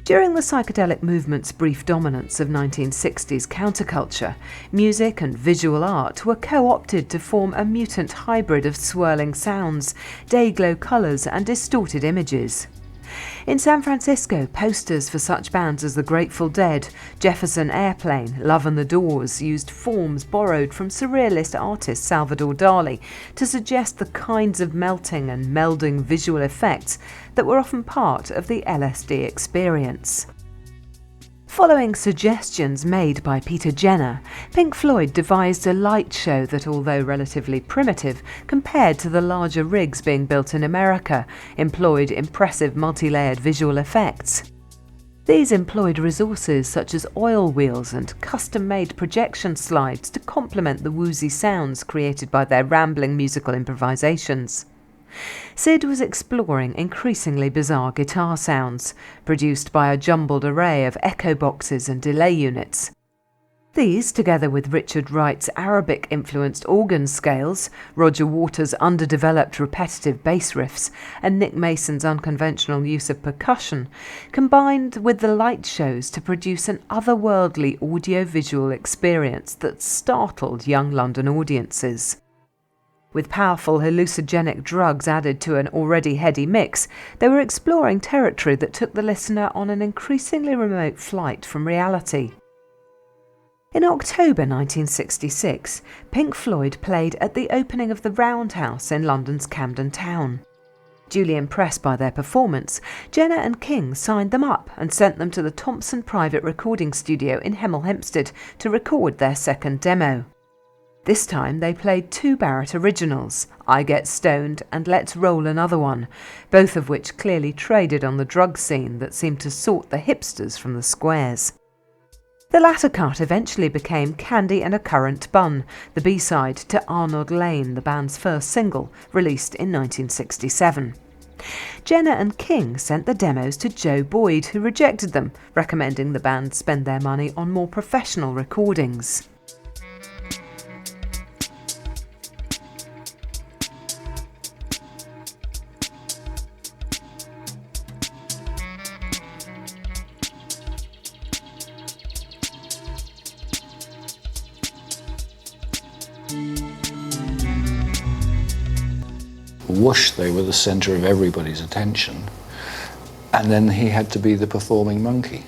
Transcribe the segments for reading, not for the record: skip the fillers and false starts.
During the psychedelic movement's brief dominance of 1960s counterculture, music and visual art were co-opted to form a mutant hybrid of swirling sounds, day-glow colours and distorted images. In San Francisco, posters for such bands as the Grateful Dead, Jefferson Airplane, Love and the Doors used forms borrowed from surrealist artist Salvador Dali to suggest the kinds of melting and melding visual effects that were often part of the LSD experience. Following suggestions made by Peter Jenner, Pink Floyd devised a light show that, although relatively primitive compared to the larger rigs being built in America, employed impressive multi-layered visual effects. These employed resources such as oil wheels and custom-made projection slides to complement the woozy sounds created by their rambling musical improvisations. Syd was exploring increasingly bizarre guitar sounds, produced by a jumbled array of echo boxes and delay units. These, together with Richard Wright's Arabic-influenced organ scales, Roger Waters' underdeveloped repetitive bass riffs, and Nick Mason's unconventional use of percussion, combined with the light shows to produce an otherworldly audio-visual experience that startled young London audiences. With powerful hallucinogenic drugs added to an already heady mix, they were exploring territory that took the listener on an increasingly remote flight from reality. In October 1966, Pink Floyd played at the opening of the Roundhouse in London's Camden Town. Duly impressed by their performance, Jenner and King signed them up and sent them to the Thompson Private Recording Studio in Hemel Hempstead to record their second demo. This time they played two Barrett originals, I Get Stoned and Let's Roll Another One, both of which clearly traded on the drug scene that seemed to sort the hipsters from the squares. The latter cut eventually became Candy and a Currant Bun, the B-side to Arnold Lane, the band's first single, released in 1967. Jenner and King sent the demos to Joe Boyd, who rejected them, recommending the band spend their money on more professional recordings. Whoosh, they were the centre of everybody's attention. And then he had to be the performing monkey,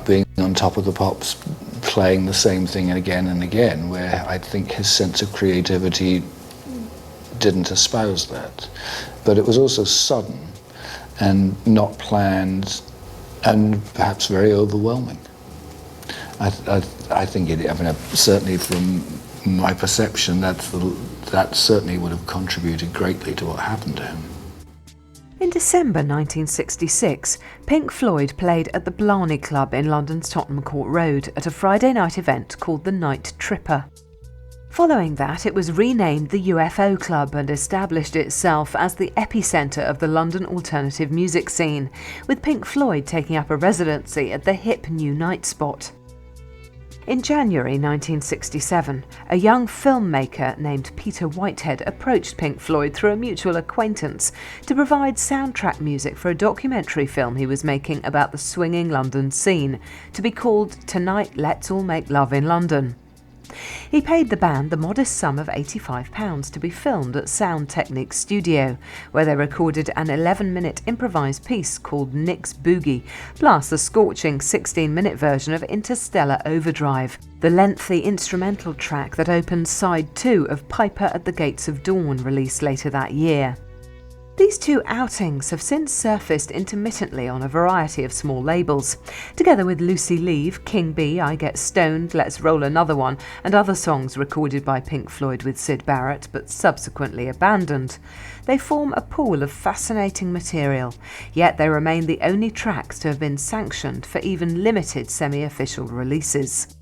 being on top of the pops, playing the same thing again and again, where I think his sense of creativity didn't espouse that. But it was also sudden and not planned and perhaps very overwhelming. I think certainly from my perception, that certainly would have contributed greatly to what happened to him. In December 1966, Pink Floyd played at the Blarney Club in London's Tottenham Court Road at a Friday night event called the Night Tripper. Following that, it was renamed the UFO Club and established itself as the epicentre of the London alternative music scene, with Pink Floyd taking up a residency at the hip New Night spot. In January 1967, a young filmmaker named Peter Whitehead approached Pink Floyd through a mutual acquaintance to provide soundtrack music for a documentary film he was making about the swinging London scene, to be called Tonight Let's All Make Love in London. He paid the band the modest sum of £85 to be filmed at Sound Techniques Studio, where they recorded an 11-minute improvised piece called Nick's Boogie, plus a scorching 16-minute version of Interstellar Overdrive, the lengthy instrumental track that opens side 2 of Piper at the Gates of Dawn, released later that year. These two outings have since surfaced intermittently on a variety of small labels. Together with Lucy Leave, King Bee, I Get Stoned, Let's Roll Another One, and other songs recorded by Pink Floyd with Syd Barrett but subsequently abandoned, they form a pool of fascinating material, yet they remain the only tracks to have been sanctioned for even limited semi-official releases.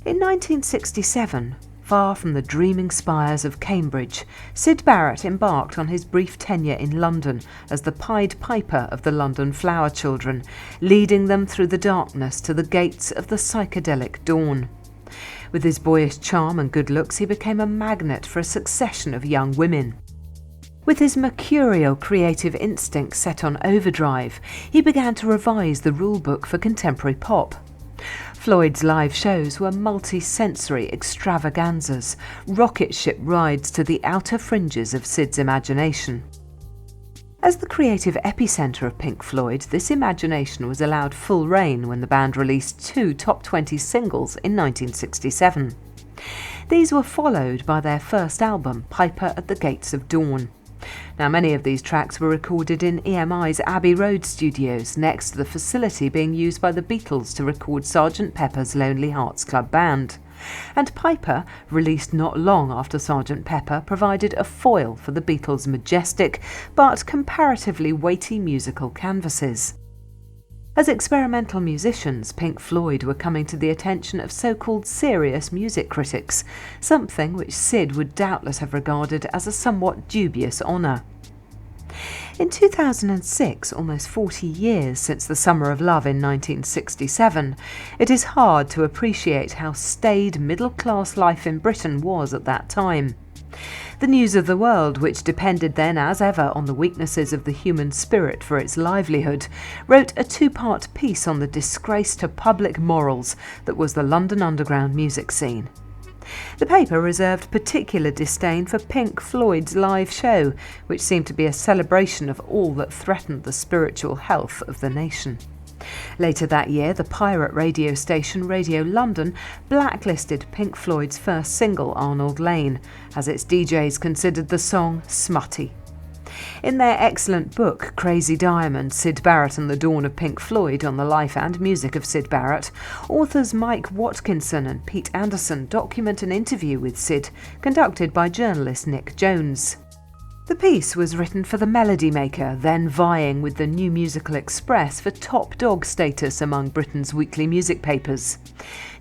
In 1967, far from the dreaming spires of Cambridge, Syd Barrett embarked on his brief tenure in London as the Pied Piper of the London Flower Children, leading them through the darkness to the gates of the psychedelic dawn. With his boyish charm and good looks, he became a magnet for a succession of young women. With his mercurial creative instinct set on overdrive, he began to revise the rulebook for contemporary pop. Floyd's live shows were multi-sensory extravaganzas, rocket ship rides to the outer fringes of Syd's imagination. As the creative epicentre of Pink Floyd, this imagination was allowed full rein when the band released 2 top 20 singles in 1967. These were followed by their first album, Piper at the Gates of Dawn. Now, many of these tracks were recorded in EMI's Abbey Road studios, next to the facility being used by the Beatles to record Sgt. Pepper's Lonely Hearts Club Band. And Piper, released not long after Sgt. Pepper, provided a foil for the Beatles' majestic but comparatively weighty musical canvases. As experimental musicians, Pink Floyd were coming to the attention of so-called serious music critics, something which Syd would doubtless have regarded as a somewhat dubious honour. In 2006, almost 40 years since the Summer of Love in 1967, it is hard to appreciate how staid middle-class life in Britain was at that time. The news of the world, which depended then as ever on the weaknesses of the human spirit for its livelihood, wrote a 2-part piece on the disgrace to public morals that was the London underground music scene. The paper reserved particular disdain for Pink Floyd's live show, which seemed to be a celebration of all that threatened the spiritual health of the nation. Later that year, the pirate radio station Radio London blacklisted Pink Floyd's first single, Arnold Lane, as its DJs considered the song smutty. In their excellent book, Crazy Diamond, Syd Barrett and the Dawn of Pink Floyd, on the life and music of Syd Barrett, authors Mike Watkinson and Pete Anderson document an interview with Syd, conducted by journalist Nick Jones. The piece was written for the Melody Maker, then vying with the New Musical Express for top dog status among Britain's weekly music papers.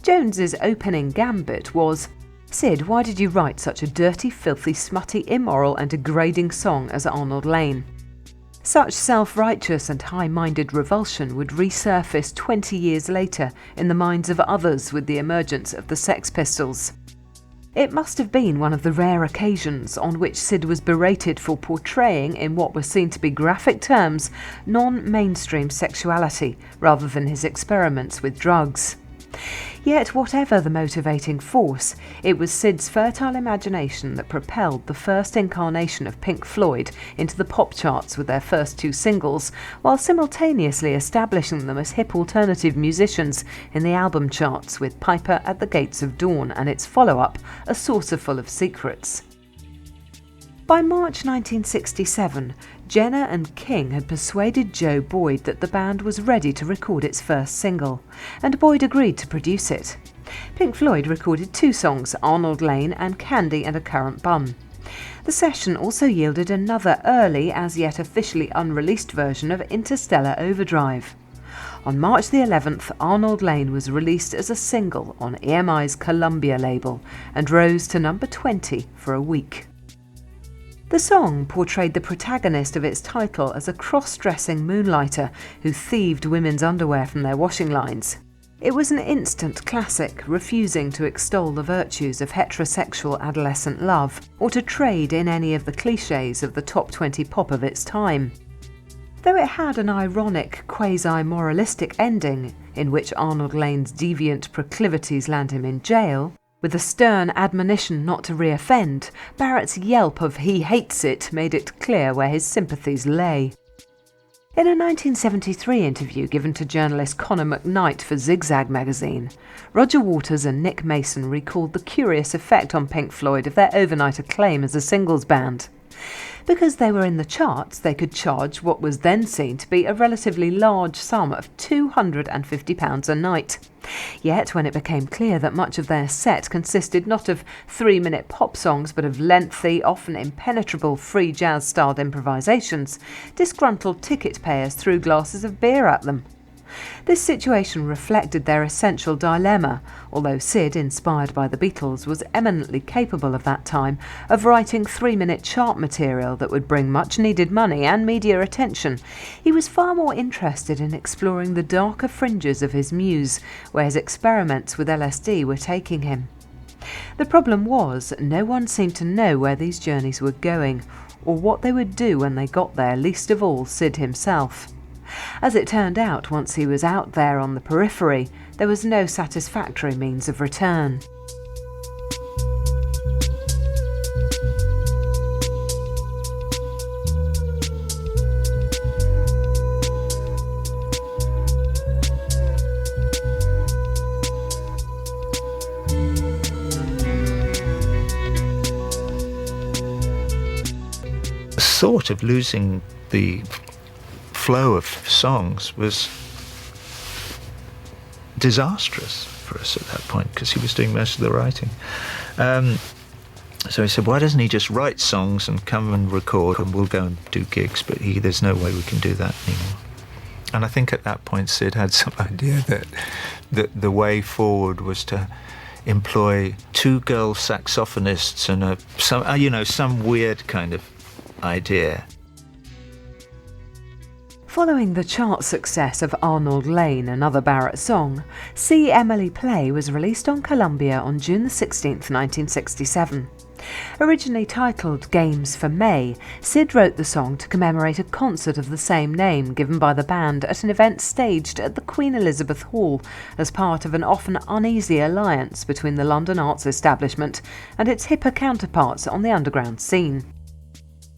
Jones's opening gambit was, "Syd, why did you write such a dirty, filthy, smutty, immoral and degrading song as Arnold Lane?" Such self-righteous and high-minded revulsion would resurface 20 years later in the minds of others with the emergence of the Sex Pistols. It must have been one of the rare occasions on which Syd was berated for portraying, in what were seen to be graphic terms, non-mainstream sexuality, rather than his experiments with drugs. Yet whatever the motivating force, it was Syd's fertile imagination that propelled the first incarnation of Pink Floyd into the pop charts with their first 2 singles, while simultaneously establishing them as hip alternative musicians in the album charts with Piper at the Gates of Dawn and its follow-up, A Saucerful of Secrets. By March 1967, Jenner and King had persuaded Joe Boyd that the band was ready to record its first single, and Boyd agreed to produce it. Pink Floyd recorded 2 songs, Arnold Lane and Candy and a Currant Bun. The session also yielded another early, as yet officially unreleased version of Interstellar Overdrive. On March the 11th, Arnold Lane was released as a single on EMI's Columbia label and rose to number 20 for a week. The song portrayed the protagonist of its title as a cross-dressing moonlighter who thieved women's underwear from their washing lines. It was an instant classic, refusing to extol the virtues of heterosexual adolescent love or to trade in any of the clichés of the top 20 pop of its time. Though it had an ironic, quasi-moralistic ending in which Arnold Lane's deviant proclivities land him in jail, with a stern admonition not to re-offend, Barrett's yelp of "he hates it" made it clear where his sympathies lay. In a 1973 interview given to journalist Conor McKnight for Zigzag magazine, Roger Waters and Nick Mason recalled the curious effect on Pink Floyd of their overnight acclaim as a singles band. Because they were in the charts, they could charge what was then seen to be a relatively large sum of £250 a night. Yet, when it became clear that much of their set consisted not of 3-minute pop songs but of lengthy, often impenetrable free jazz-styled improvisations, disgruntled ticket payers threw glasses of beer at them. This situation reflected their essential dilemma, although Syd, inspired by the Beatles, was eminently capable of that time of writing 3-minute chart material that would bring much-needed money and media attention. He was far more interested in exploring the darker fringes of his muse, where his experiments with LSD were taking him. The problem was, no one seemed to know where these journeys were going, or what they would do when they got there, least of all Syd himself. As it turned out, once he was out there on the periphery, there was no satisfactory means of return. The thought of losing the flow of songs was disastrous for us at that point, because he was doing most of the writing. So he said, why doesn't he just write songs and come and record and we'll go and do gigs? But there's no way we can do that anymore. And I think at that point Syd had some idea that the way forward was to employ two girl saxophonists and some weird kind of idea. Following the chart success of Arnold Lane, another Barrett song, See Emily Play was released on Columbia on June 16, 1967. Originally titled Games for May, Syd wrote the song to commemorate a concert of the same name given by the band at an event staged at the Queen Elizabeth Hall as part of an often uneasy alliance between the London arts establishment and its hipper counterparts on the underground scene.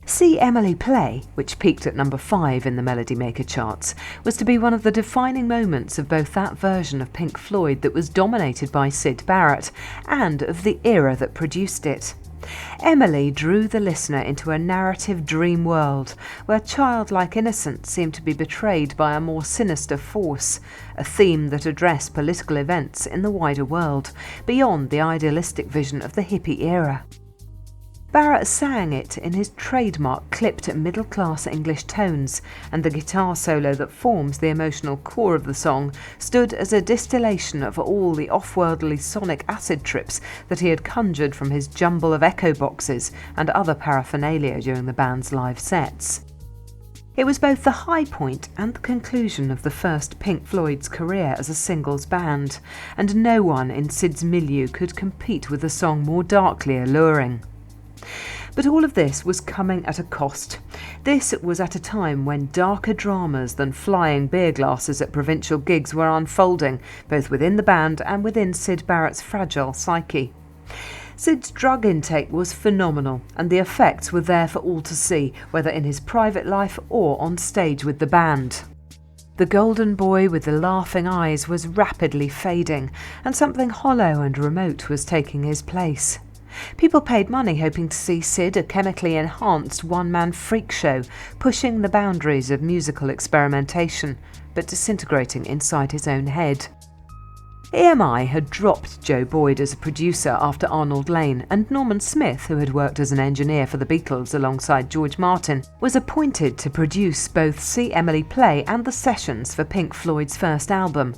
See Emily Play, which peaked at number 5 in the Melody Maker charts, was to be one of the defining moments of both that version of Pink Floyd that was dominated by Syd Barrett and of the era that produced it. Emily drew the listener into a narrative dream world where childlike innocence seemed to be betrayed by a more sinister force, a theme that addressed political events in the wider world, beyond the idealistic vision of the hippie era. Barrett sang it in his trademark clipped middle-class English tones, and the guitar solo that forms the emotional core of the song stood as a distillation of all the off-worldly sonic acid trips that he had conjured from his jumble of echo boxes and other paraphernalia during the band's live sets. It was both the high point and the conclusion of the first Pink Floyd's career as a singles band, and no one in Syd's milieu could compete with a song more darkly alluring. But all of this was coming at a cost. This was at a time when darker dramas than flying beer glasses at provincial gigs were unfolding, both within the band and within Syd Barrett's fragile psyche. Syd's drug intake was phenomenal, and the effects were there for all to see, whether in his private life or on stage with the band. The golden boy with the laughing eyes was rapidly fading, and something hollow and remote was taking his place. People paid money hoping to see Syd, a chemically enhanced one-man freak show, pushing the boundaries of musical experimentation, but disintegrating inside his own head. EMI had dropped Joe Boyd as a producer after Arnold Lane, and Norman Smith, who had worked as an engineer for the Beatles alongside George Martin, was appointed to produce both See Emily Play and the sessions for Pink Floyd's first album.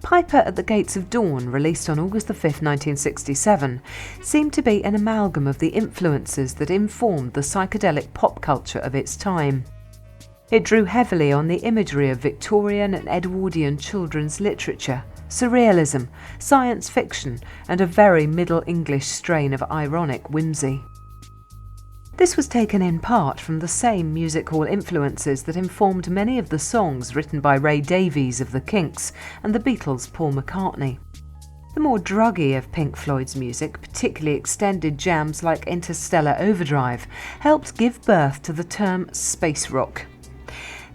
Piper at the Gates of Dawn, released on August 5, 1967, seemed to be an amalgam of the influences that informed the psychedelic pop culture of its time. It drew heavily on the imagery of Victorian and Edwardian children's literature, surrealism, science fiction, and a very Middle English strain of ironic whimsy. This was taken in part from the same music hall influences that informed many of the songs written by Ray Davies of the Kinks and the Beatles' Paul McCartney. The more druggy of Pink Floyd's music, particularly extended jams like Interstellar Overdrive, helped give birth to the term space rock.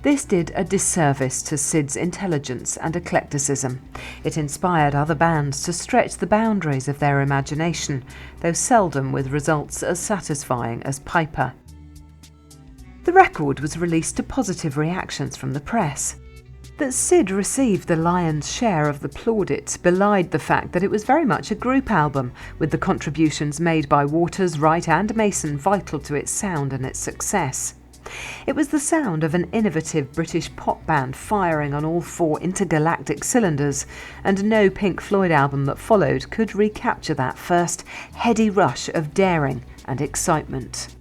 This did a disservice to Syd's intelligence and eclecticism. It inspired other bands to stretch the boundaries of their imagination, though seldom with results as satisfying as Piper. The record was released to positive reactions from the press. That Syd received the lion's share of the plaudits belied the fact that it was very much a group album, with the contributions made by Waters, Wright and Mason vital to its sound and its success. It was the sound of an innovative British pop band firing on all 4 intergalactic cylinders, and no Pink Floyd album that followed could recapture that first heady rush of daring and excitement.